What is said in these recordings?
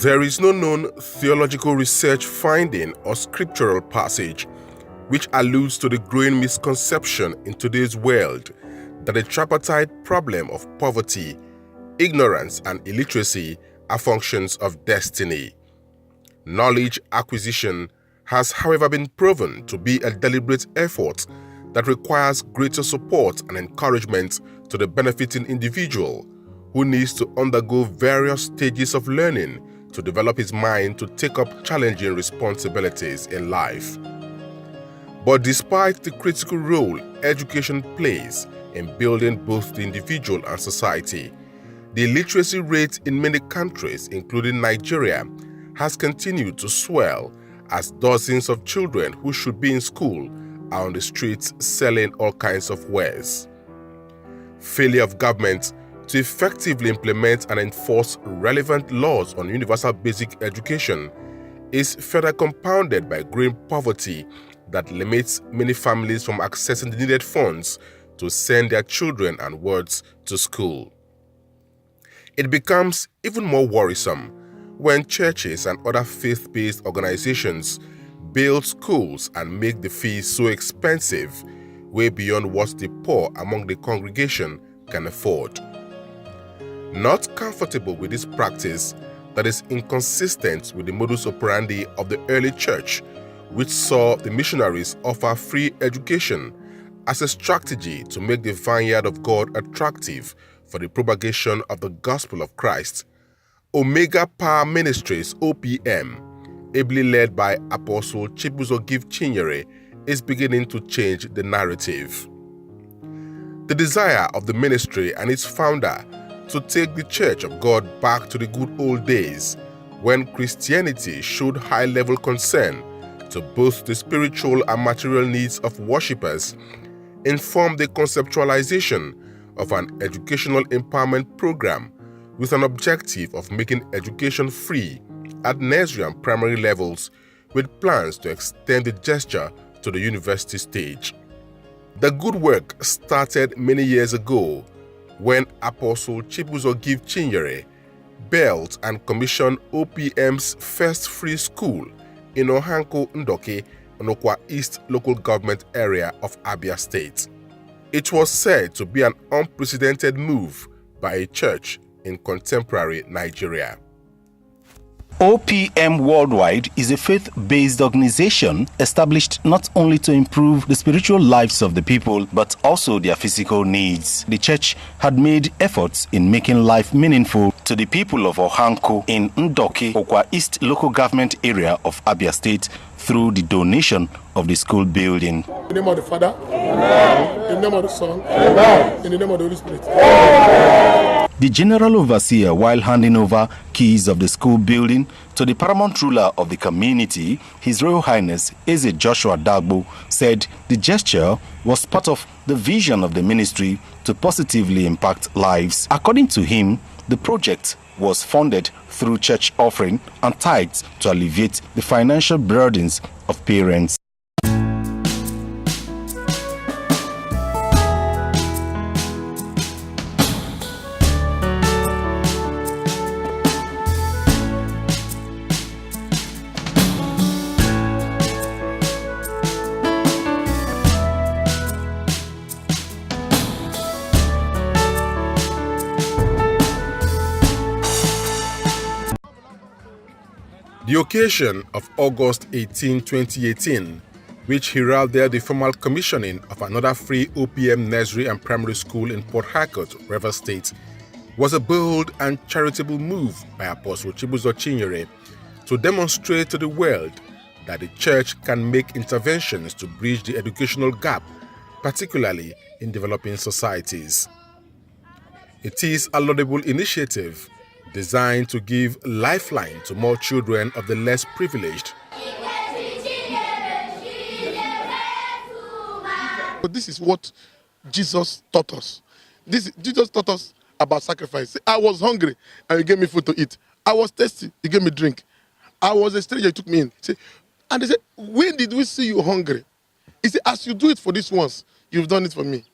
There is no known theological research finding or scriptural passage which alludes to the growing misconception in today's world that the tripartite problem of poverty, ignorance, and illiteracy are functions of destiny. Knowledge acquisition has, however, been proven to be a deliberate effort that requires greater support and encouragement to the benefiting individual, who needs to undergo various stages of learning to develop his mind to take up challenging responsibilities in life. But despite the critical role education plays in building both the individual and society, the illiteracy rate in many countries, including Nigeria, has continued to swell as dozens of children who should be in school are on the streets selling all kinds of wares. Failure of government to effectively implement and enforce relevant laws on universal basic education is further compounded by growing poverty that limits many families from accessing the needed funds to send their children and wards to school. It becomes even more worrisome when churches and other faith-based organizations build schools and make the fees so expensive, way beyond what the poor among the congregation can afford. Not comfortable with this practice that is inconsistent with the modus operandi of the early church, which saw the missionaries offer free education as a strategy to make the vineyard of God attractive for the propagation of the gospel of Christ, Omega Power Ministries (OPM), ably led by Apostle Chibuzo Give Chinyere, is beginning to change the narrative. The desire of the ministry and its founder to take the Church of God back to the good old days, when Christianity showed high-level concern to both the spiritual and material needs of worshippers, informed the conceptualization of an educational empowerment program with an objective of making education free at nursery and primary levels, with plans to extend the gesture to the university stage. The good work started many years ago when Apostle Chibuzo Give Chinyere built and commissioned OPM's first free school in Ohanko Ndoke, Onokwa East local government area of Abia State. It was said to be an unprecedented move by a church in contemporary Nigeria. OPM Worldwide is a faith-based organization established not only to improve the spiritual lives of the people, but also their physical needs. The church had made efforts in making life meaningful to the people of Ohanko in Ndoke, Okwa East local government area of Abia State through the donation of the school building. In the name of the Father, Amen. In the name of the Son, Amen. In the name of the Holy Spirit. Amen. The general overseer, while handing over keys of the school building to the paramount ruler of the community, His Royal Highness Eze Joshua Dagbo, said the gesture was part of the vision of the ministry to positively impact lives. According to him, the project was funded through church offering and tithes to alleviate the financial burdens of parents. The occasion of August 18, 2018, which heralded the formal commissioning of another free OPM nursery and primary school in Port Harcourt, Rivers State, was a bold and charitable move by Apostle Chibuzo Chinyere to demonstrate to the world that the church can make interventions to bridge the educational gap, particularly in developing societies. It is a laudable initiative designed to give lifeline to more children of the less privileged. This is what Jesus taught us. Jesus taught us about sacrifice. I was hungry and you gave me food to eat. I was thirsty, you gave me drink. I was a stranger, you took me in. And they said, when did we see you hungry? He said, as you do it for these ones, you've done it for me.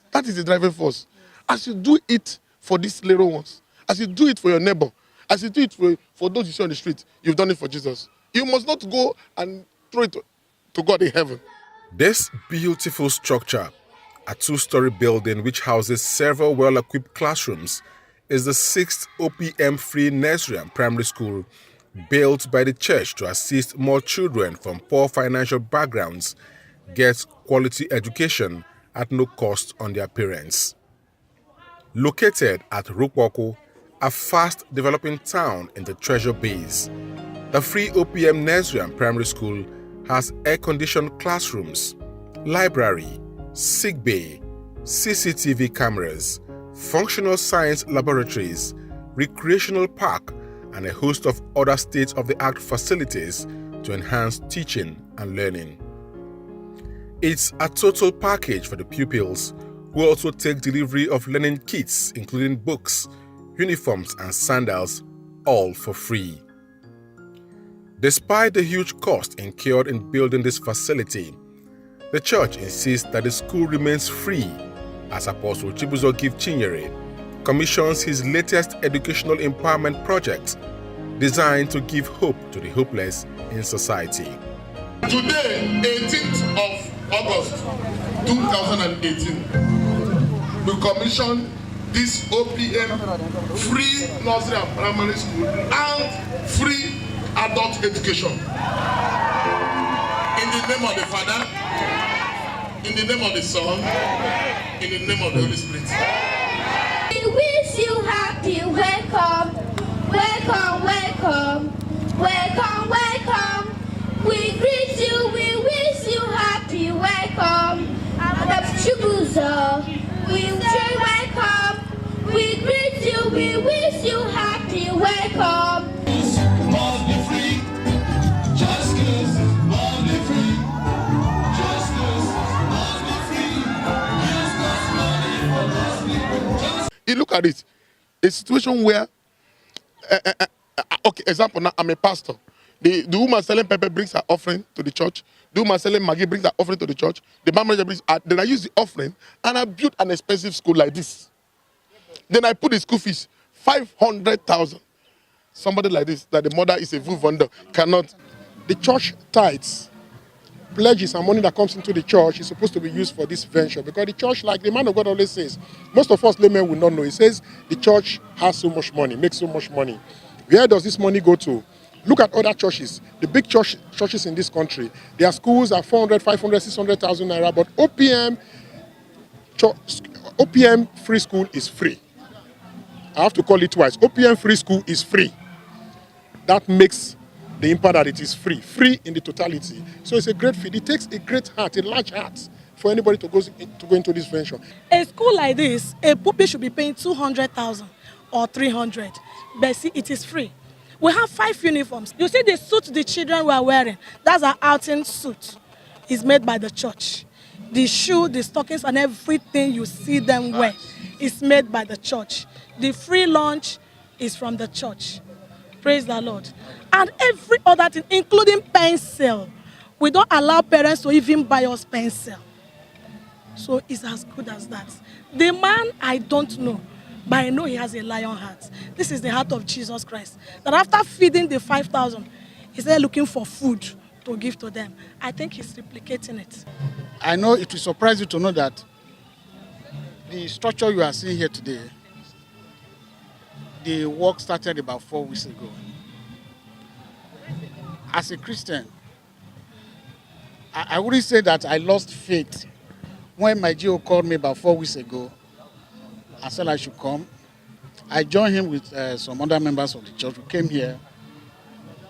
That is the driving force. As you do it for these little ones, as you do it for your neighbor, As you do it for those you see on the street, you've done it for Jesus. You must not go and throw it to God in heaven. This beautiful structure, a two-story building which houses several well-equipped classrooms, is the 6th OPM Free Nursery and Primary School, built by the church to assist more children from poor financial backgrounds get quality education at no cost on their parents. Located at Rukwoko, a fast-developing town in the Treasure Base, the free OPM Nursery and Primary School has air-conditioned classrooms, library, sick bay, CCTV cameras, functional science laboratories, recreational park, and a host of other state-of-the-art facilities to enhance teaching and learning. It's a total package for the pupils, who also take delivery of learning kits including books, uniforms and sandals, all for free. Despite the huge cost incurred in building this facility, the church insists that the school remains free as Apostle Chibuzo Give Chinyere commissions his latest educational empowerment project designed to give hope to the hopeless in society. Today, 18th of August 2018, we commissioned this OPM free nursery and primary school and free adult education. In the name of the Father, in the name of the Son, in the name of the Holy Spirit. We wish you happy welcome, welcome, welcome, welcome, welcome. We greet you, we wish you happy welcome. Madam Chibuzo, we say welcome. We greet you, we wish you happy welcome. Must be free, justice must be free, justice must be free, useless money for lost people. You look at it, a situation where, okay, example, now I'm a pastor. The woman selling pepper brings her offering to the church. The woman selling Maggi brings her offering to the church. The bank manager brings, then I use the offering and I built an expensive school like this. Then I put the school fees, 500,000. Somebody like this, that the mother is a vuvonder, cannot. The church tithes, pledges and money that comes into the church is supposed to be used for this venture, because the church, like the man of God always says, most of us laymen will not know. He says the church has so much money, makes so much money. Where does this money go to? Look at other churches, the big churches in this country. Their schools are 400, 500, 600,000 naira, but OPM free school is free. I have to call it twice. OPM free school is free. That makes the impact that it is free. Free in the totality. So it's a great feat. It takes a great heart, a large heart, for anybody to go into this venture. A school like this, a pupil should be paying 200,000 or 300. But see, it is free. We have 5 uniforms. You see the suit the children were wearing, that's our outing suit. It's made by the church. The shoe, the stockings, and everything you see them wear is made by the church. The free lunch is from the church. Praise the Lord. And every other thing, including pencil. We don't allow parents to even buy us pencil. So it's as good as that. The man, I don't know, but I know he has a lion heart. This is the heart of Jesus Christ. That after feeding the 5,000, he's there looking for food to give to them. I think he's replicating it. I know it will surprise you to know that the structure you are seeing here today, the work started about 4 weeks ago. As a Christian, I wouldn't say that I lost faith when my GO called me about 4 weeks ago and said I should come. I joined him with some other members of the church who came here,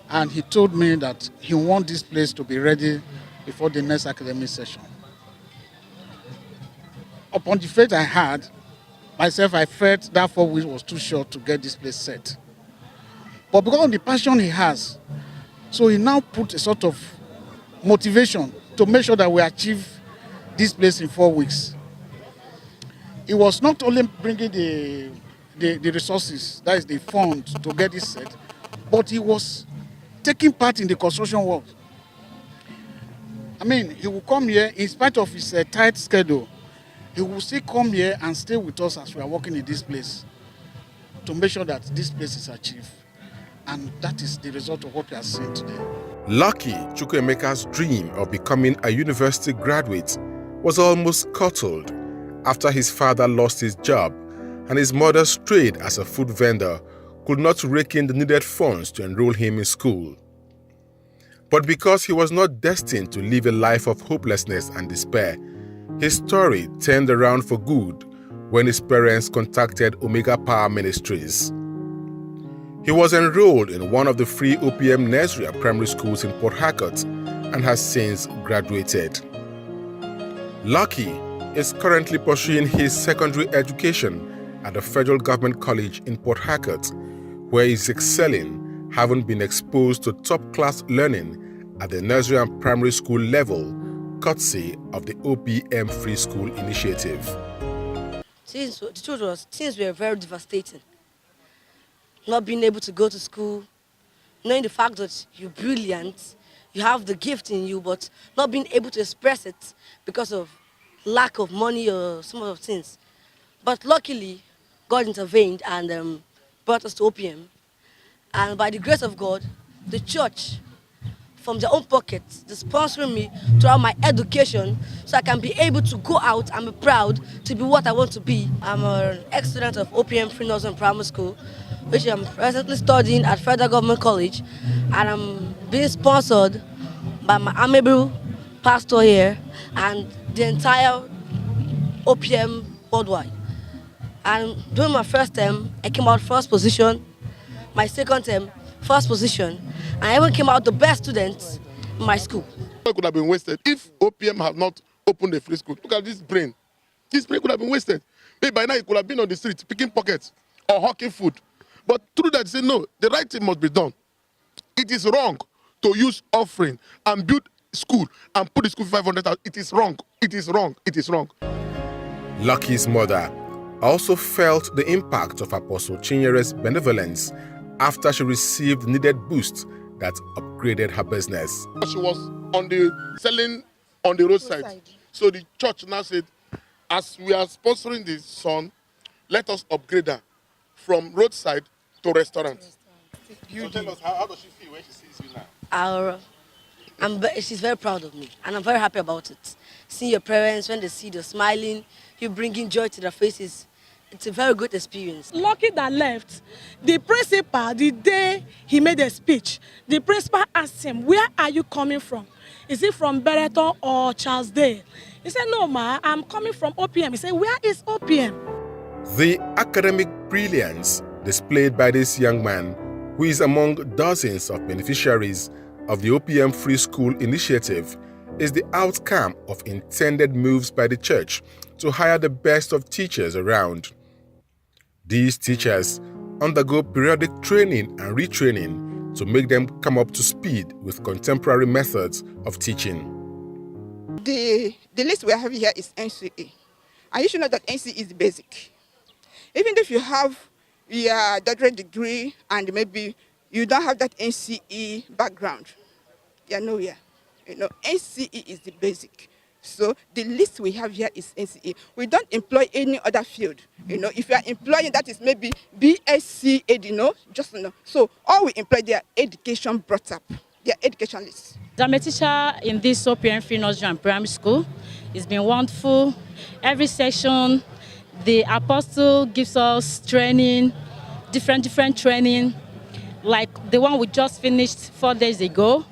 and he told me that he wants this place to be ready before the next academic session. Upon the faith I had, myself, I felt that 4 weeks was too short to get this place set. But because of the passion he has, so he now put a sort of motivation to make sure that we achieve this place in 4 weeks. It was not only bringing the resources, that is the funds, to get this set, but he was taking part in the construction work. I mean, he will come here, in spite of his tight schedule, he will still come here and stay with us as we are working in this place to make sure that this place is achieved. And that is the result of what we are seeing today. Lucky Chukwuemeka's dream of becoming a university graduate was almost scuttled after his father lost his job and his mother's trade as a food vendor could not rake in the needed funds to enroll him in school. But because he was not destined to live a life of hopelessness and despair, his story turned around for good when his parents contacted Omega Power Ministries. He was enrolled in one of the free OPM nursery and primary schools in Port Harcourt and has since graduated. Lucky is currently pursuing his secondary education at the Federal Government College in Port Harcourt, where he is excelling, having been exposed to top-class learning at the nursery and primary school level, courtesy of the OPM Free School Initiative. The truth was, things were very devastating. Not being able to go to school, knowing the fact that you're brilliant, you have the gift in you, but not being able to express it because of lack of money or some other things. But luckily, God intervened and brought us to OPM. And by the grace of God, the church, from their own pockets, they're sponsoring me throughout my education so I can be able to go out and be proud to be what I want to be. I'm an ex-student of OPM Free Nursery and Primary School, which I'm presently studying at Federal Government College, and I'm being sponsored by my amiable pastor here and the entire OPM worldwide. And during my first term, I came out first position. My second term, first position. And I even came out the best student in my school. It could have been wasted if OPM had not opened a free school. Look at this brain. This brain could have been wasted. Maybe by now it could have been on the street picking pockets or hawking food. But through that, say no, the right thing must be done. It is wrong to use offering and build school and put the school 500,000. It is wrong. It is wrong. It is wrong. Lucky's mother also felt the impact of Apostle Chinyere's benevolence after she received the needed boost that upgraded her business. She was selling on the roadside. So the church now said, as we are sponsoring the son, let us upgrade her from roadside to restaurant. So tell us, how does she feel when she sees you now? She's very proud of me, and I'm very happy about it. Seeing your parents, when they see you smiling, you bringing joy to their faces, it's a very good experience. Lucky that left, the principal, the day he made a speech, the principal asked him, where are you coming from? Is it from Bereton or Charles Day? He said, no, ma, I'm coming from OPM. He said, where is OPM? The academic brilliance displayed by this young man, who is among dozens of beneficiaries of the OPM Free School Initiative, is the outcome of intended moves by the church to hire the best of teachers around. These teachers undergo periodic training and retraining to make them come up to speed with contemporary methods of teaching. The list we have here is NCE. And you should know that NCE is basic. Even if you have your doctorate degree and maybe you don't have that NCE background, you're nowhere. You know, NCE is the basic. So the list we have here is NCE. We don't employ any other field. You know, if you are employing that is maybe BSc, you know, just you know. So all we employ their education brought up, their education list. I'm a teacher in this OPM Free Nursery and Primary School. It's been wonderful. Every session, the apostle gives us training, different training, like the one we just finished 4 days ago.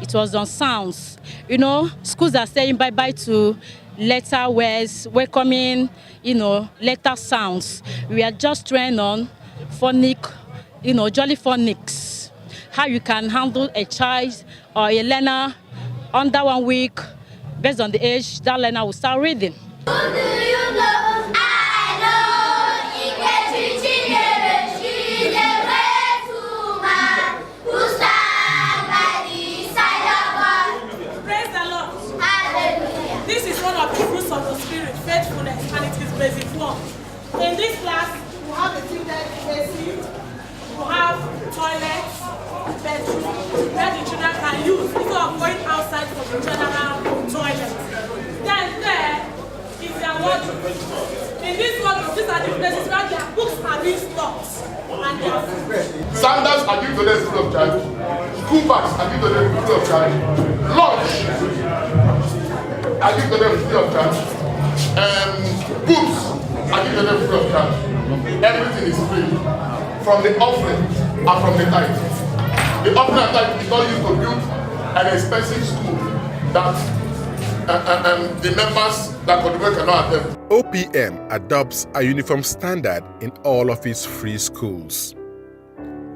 It was on sounds. You know, schools are saying bye-bye to letter words, welcoming, you know, letter sounds. We are just trained on phonic, you know, jolly phonics. How you can handle a child or a learner under 1 week, based on the age, that learner will start reading. Who do you know? I know Ike Chinyere. She is a great woman who stands by the side of God. Praise the Lord. Hallelujah. This is one of the fruits of the Spirit, faithfulness, and it is basic form. In this class, we have a tinted AC, we have toilets, bedroom, where the children can use instead of going outside for the general toilet. Then there is their wardrobe. In this wardrobe, these are the places where their books are being stocked and their food. Sandals I give to them free of charge. School bags I give to them free of charge. Lunch I give to them free of charge. Books I give to them free of charge. Everything is free. From the offering and from the tithe. The offering and tithe is not used to build an expensive school that the members that contribute cannot attend. OPM adopts a uniform standard in all of its free schools.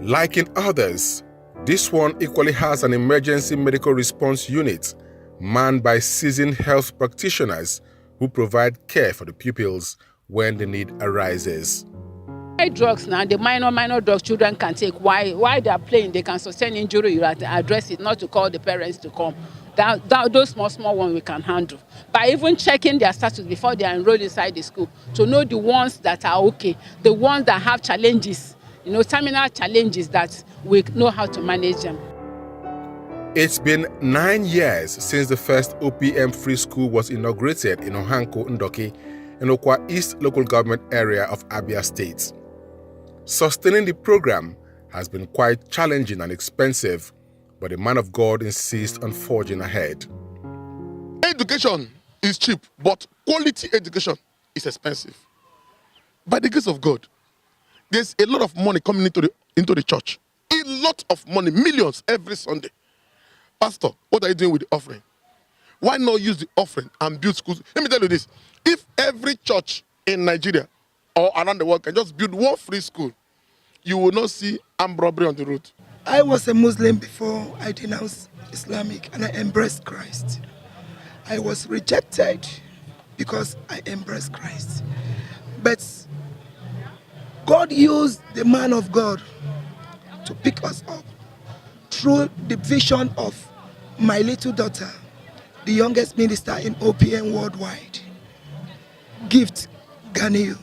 Like in others, this one equally has an emergency medical response unit manned by seasoned health practitioners who provide care for the pupils when the need arises. Drugs now, the minor drugs children can take while they are playing, they can sustain injury. You have to address it, not to call the parents to come. Those small ones we can handle. By even checking their status before they are enrolled inside the school to know the ones that are okay, the ones that have challenges, terminal challenges, that we know how to manage them. It's been 9 years since the first OPM free school was inaugurated in Ohanko, Ndoki, in Okwa East local government area of Abia State. Sustaining the program has been quite challenging and expensive, but the man of God insists on forging ahead. Education is cheap, but quality education is expensive. By the grace of God, there's a lot of money coming into the church. A lot of money, millions every Sunday. Pastor, what are you doing with the offering? Why not use the offering and build schools? Let me tell you this. If every church in Nigeria or around the world can just build one free school, you will not see armed robbery on the road. I was a Muslim before I denounced Islamic and I embraced Christ. I was rejected because I embraced Christ. But God used the man of God to pick us up through the vision of my little daughter, the youngest minister in OPM worldwide, Gift Ganiu.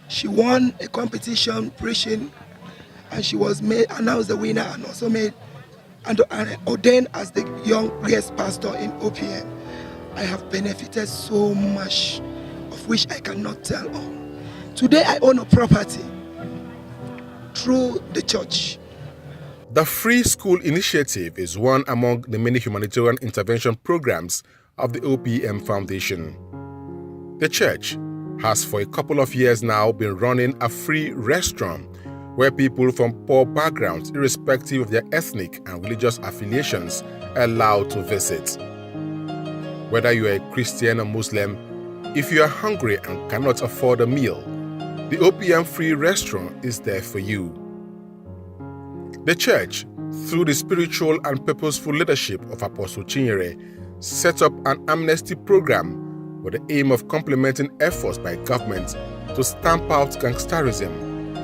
She won a competition preaching, and she was announced the winner and also made and ordained as the youngest pastor in OPM. I have benefited so much, of which I cannot tell all. Today I own a property through the church. The Free School Initiative is one among the many humanitarian intervention programs of the OPM Foundation. The church has for a couple of years now been running a free restaurant where people from poor backgrounds, irrespective of their ethnic and religious affiliations, are allowed to visit. Whether you are a Christian or Muslim, if you are hungry and cannot afford a meal, the OPM free restaurant is there for you. The church, through the spiritual and purposeful leadership of Apostle Chinyere, set up an amnesty program with the aim of complementing efforts by government to stamp out gangsterism,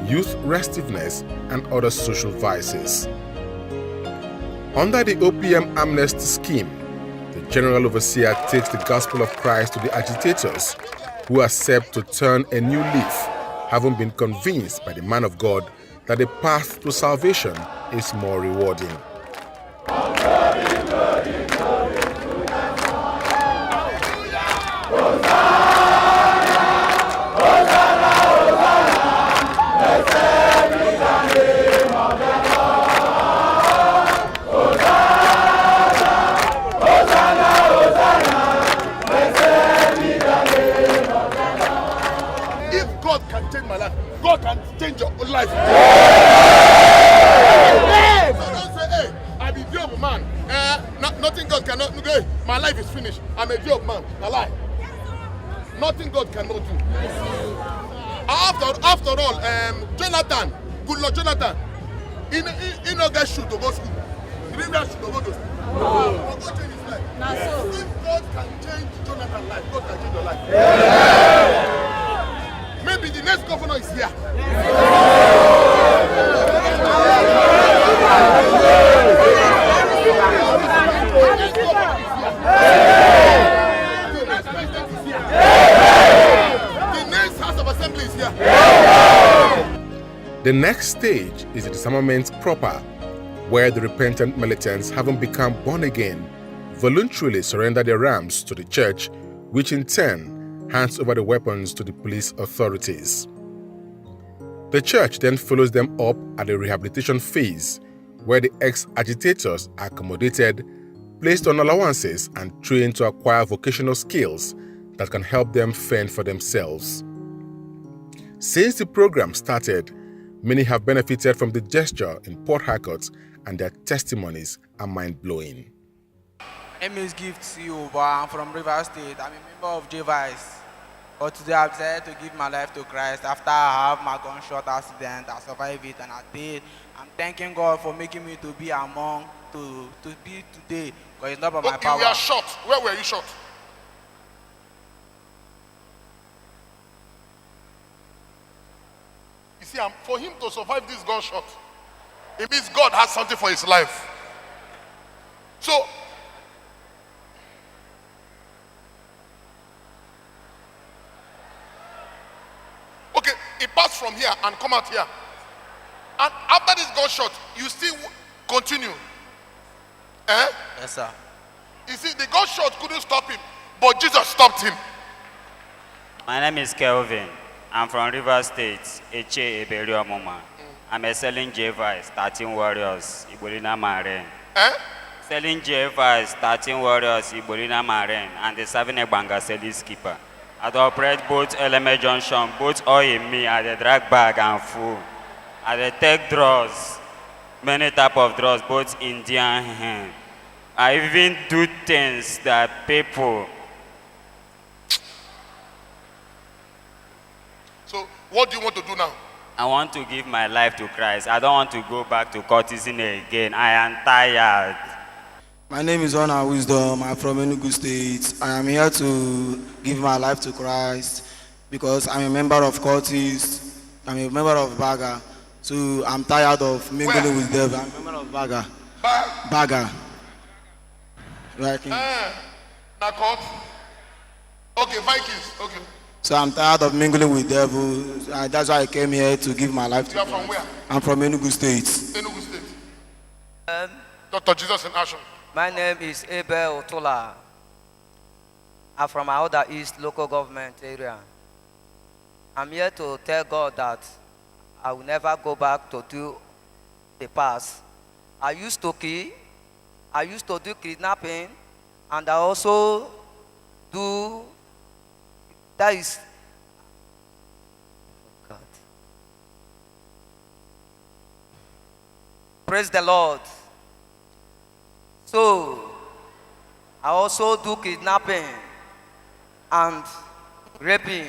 youth restiveness, and other social vices. Under the OPM amnesty scheme, the General Overseer takes the gospel of Christ to the agitators who accept to turn a new leaf, having been convinced by the man of God that the path to salvation is more rewarding. If God can change my life, God can change your own life. So don't say, hey, I'm a job man. Nothing God cannot do. Hey, my life is finished. I'm a job man. A lie. Nothing God cannot do. After all, Jonathan, good Lord Jonathan, he no get shoot to go school. He didn't get shoot to go to school. God change his life. If God can change Jonathan's life, God can change your life. Maybe the next governor is here. The next House of Assembly is here. The next stage is the disarmament proper, where the repentant militants, having become born again, voluntarily surrender their arms to the church, which in turn hands over the weapons to the police authorities. The church then follows them up at the rehabilitation phase, where the ex-agitators are accommodated, placed on allowances, and trained to acquire vocational skills that can help them fend for themselves. Since the program started, many have benefited from the gesture in Port Harcourt, and their testimonies are mind-blowing. My name is Gift Siova. I'm from River State. I'm a member of JVICE. But today I've decided to give my life to Christ after I have my gunshot accident. I survived it and I did. I'm thanking God for making me to be among, to be today. Because it's not by my power. You were shot. Where were you shot? You see, for him to survive this gunshot, it means God has something for his life. So, okay, he passed from here and come out here. And after this gunshot, you still continue. Eh? Yes, sir. You see, the gunshot couldn't stop him, but Jesus stopped him. My name is Kelvin. I'm from River State, Eche Eberio Moma. I'm a selling JVICE, 13 Warriors, Ibolina Marine. Eh? Selling JVICE, 13 Warriors, Ibolina Marine, and the 7 Ebanga selling skipper. I operate both LMA Junction, both oil in me, at the drag bag and full. At the take draws, many type of draws, both Indian hand. I even do things that people. So, what do you want to do now? I want to give my life to Christ. I don't want to go back to courtesan again. I am tired. My name is Honor Wisdom. I'm from Enugu State. I am here to give my life to Christ because I'm a member of cultists. I'm a member of Baga. So I'm tired of mingling with them. I'm a member of Baga. Baga. Vikings. Nakot. Okay, Vikings. Okay. So I'm tired of mingling with devils. That's why I came here to give my life to You are from where? I'm from Enugu State. Enugu State. Dr. Jesus in action. My name is Abel Otola. I'm from Aoda East local government area. I'm here to tell God that I will never go back to do the past. I used to kill, I used to do kidnapping, and I also do, that is, God. Praise the Lord. So, I also do kidnapping and raping,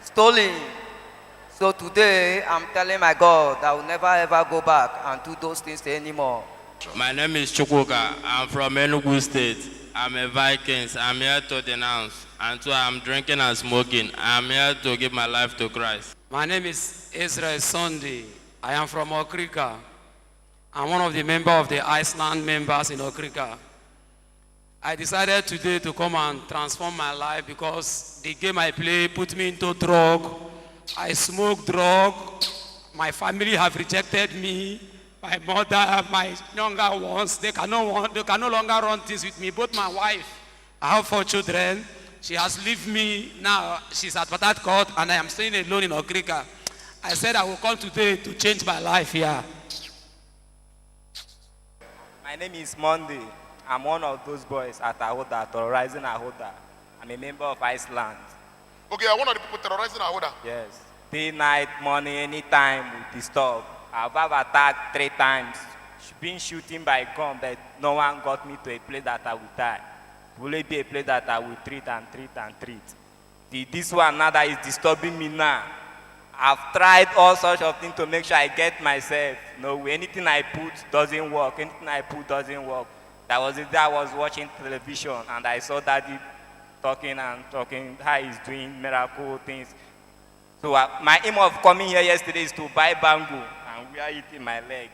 stealing. So today, I'm telling my God I will never ever go back and do those things anymore. My name is Chukwuka. I'm from Enugu State. I'm a Vikings. I'm here to denounce. And so I'm drinking and smoking. I'm here to give my life to Christ. My name is Israel Sunday. I am from Okrika. I'm one of the members of the Iceland members in Okrika. I decided today to come and transform my life because the game I play put me into drug. I smoke drug. My family have rejected me. My mother, my younger ones, they can no longer run things with me. Both my wife, I have 4 children. She has left me now. She's at Patat Court and I am staying alone in Okrika. I said I will come today to change my life here. My name is Monday. I'm one of those boys at Ahoda, terrorizing Ahoda. I'm a member of Iceland. Okay, I'm one of the people terrorizing Ahoda. Yes. Day, night, morning, anytime we disturb. I've attacked 3 times. Been shooting by gun, but no one got me to a place that I will die. Will it be a place that I will treat and treat and treat? This one now that is disturbing me now. I've tried all sorts of things to make sure I get myself. No, anything I put doesn't work. Anything I put doesn't work. That was it. I was watching television and I saw Daddy talking how he's doing miracle things. So my aim of coming here yesterday is to buy bango and wear it in my leg.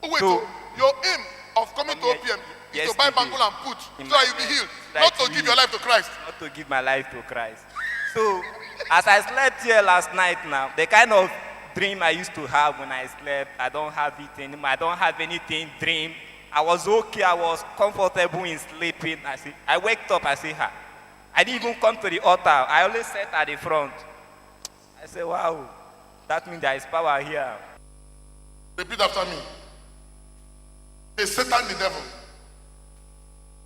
Oh wait, so, your aim of coming to OPM is to buy bango and put so that you'll be healed, not to give your life to Christ. Not to give my life to Christ. So, as I slept here last night now, the kind of dream I used to have when I slept, I don't have it anymore. I don't have anything dream. I was okay. I was comfortable in sleeping. I waked up. I say, I didn't even come to the altar. I always sat at the front. I said, wow, That means there is power here. Repeat after me. Say, Satan the devil,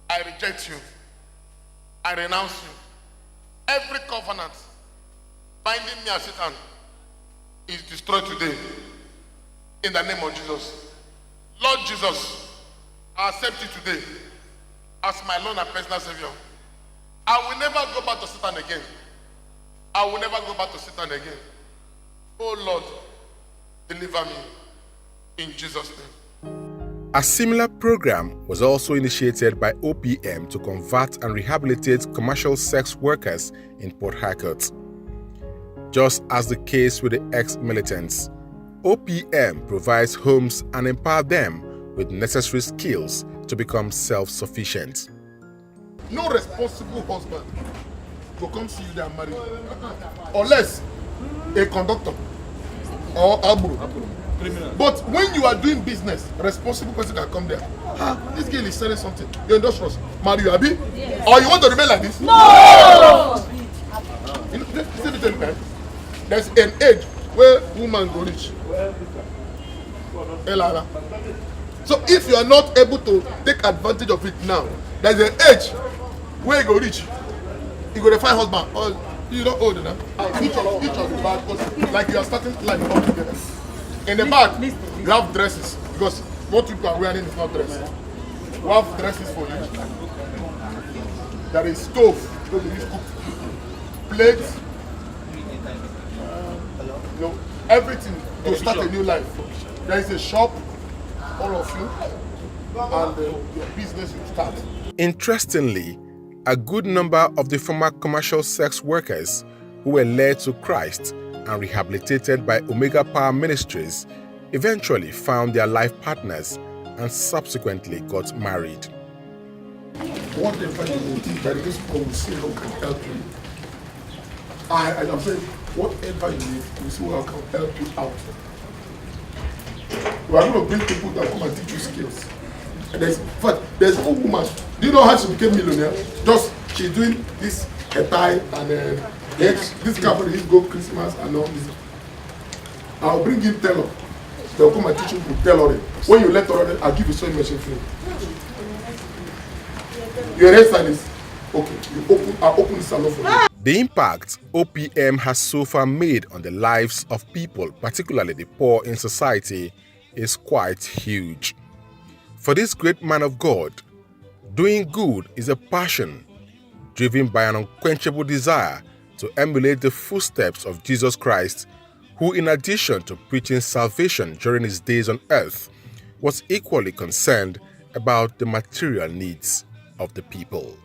I reject you. I renounce you. Every covenant binding me as Satan is destroyed today. In the name of Jesus. Lord Jesus, I accept you today as my Lord and personal Savior. I will never go back to Satan again. I will never go back to Satan again. Oh Lord, deliver me in Jesus' name. A similar program was also initiated by OPM to convert and rehabilitate commercial sex workers in Port Harcourt. Just as the case with the ex-militants, OPM provides homes and empowers them with necessary skills to become self-sufficient. No responsible husband will come see you there and marry you. Unless a conductor or abro. But when you are doing business, a responsible person can come there. This girl is selling something. You're industrious. Marry you, Abi? Yes. Or you want to remain like this? No! You know, let me tell you, there's an age where women go rich. So if you are not able to take advantage of it now, there's an age where you go rich. You go to find husband. Or you don't old enough. Each of the bad, because like you are starting life all together. In the back, you have dresses because what people are wearing is not dresses. We have dresses for you. There is stove, so you use cook, plates, you know, everything to start a new life. There is a shop, all of you, and your business will start. Interestingly, a good number of the former commercial sex workers who were led to Christ and rehabilitated by Omega Power Ministries eventually found their life partners and subsequently got married. Whatever you think that this conversation can help you, I'm saying, whatever you need, we see how can help you out. We are going to bring people that come and teach you skills. And there's no woman. Do you know how she became millionaire? Just she's doing this tie and this company, this go Christmas and all this. I'll bring in tailor. They'll come and teach you to tailoring. When you let her, I'll give you sewing machine free. You're a hairstylist. Okay, I'll open the salon for you. The impact OPM has so far made on the lives of people, particularly the poor in society, is quite huge. For this great man of God, doing good is a passion driven by an unquenchable desire to emulate the footsteps of Jesus Christ, who, in addition to preaching salvation during his days on earth, was equally concerned about the material needs of the people.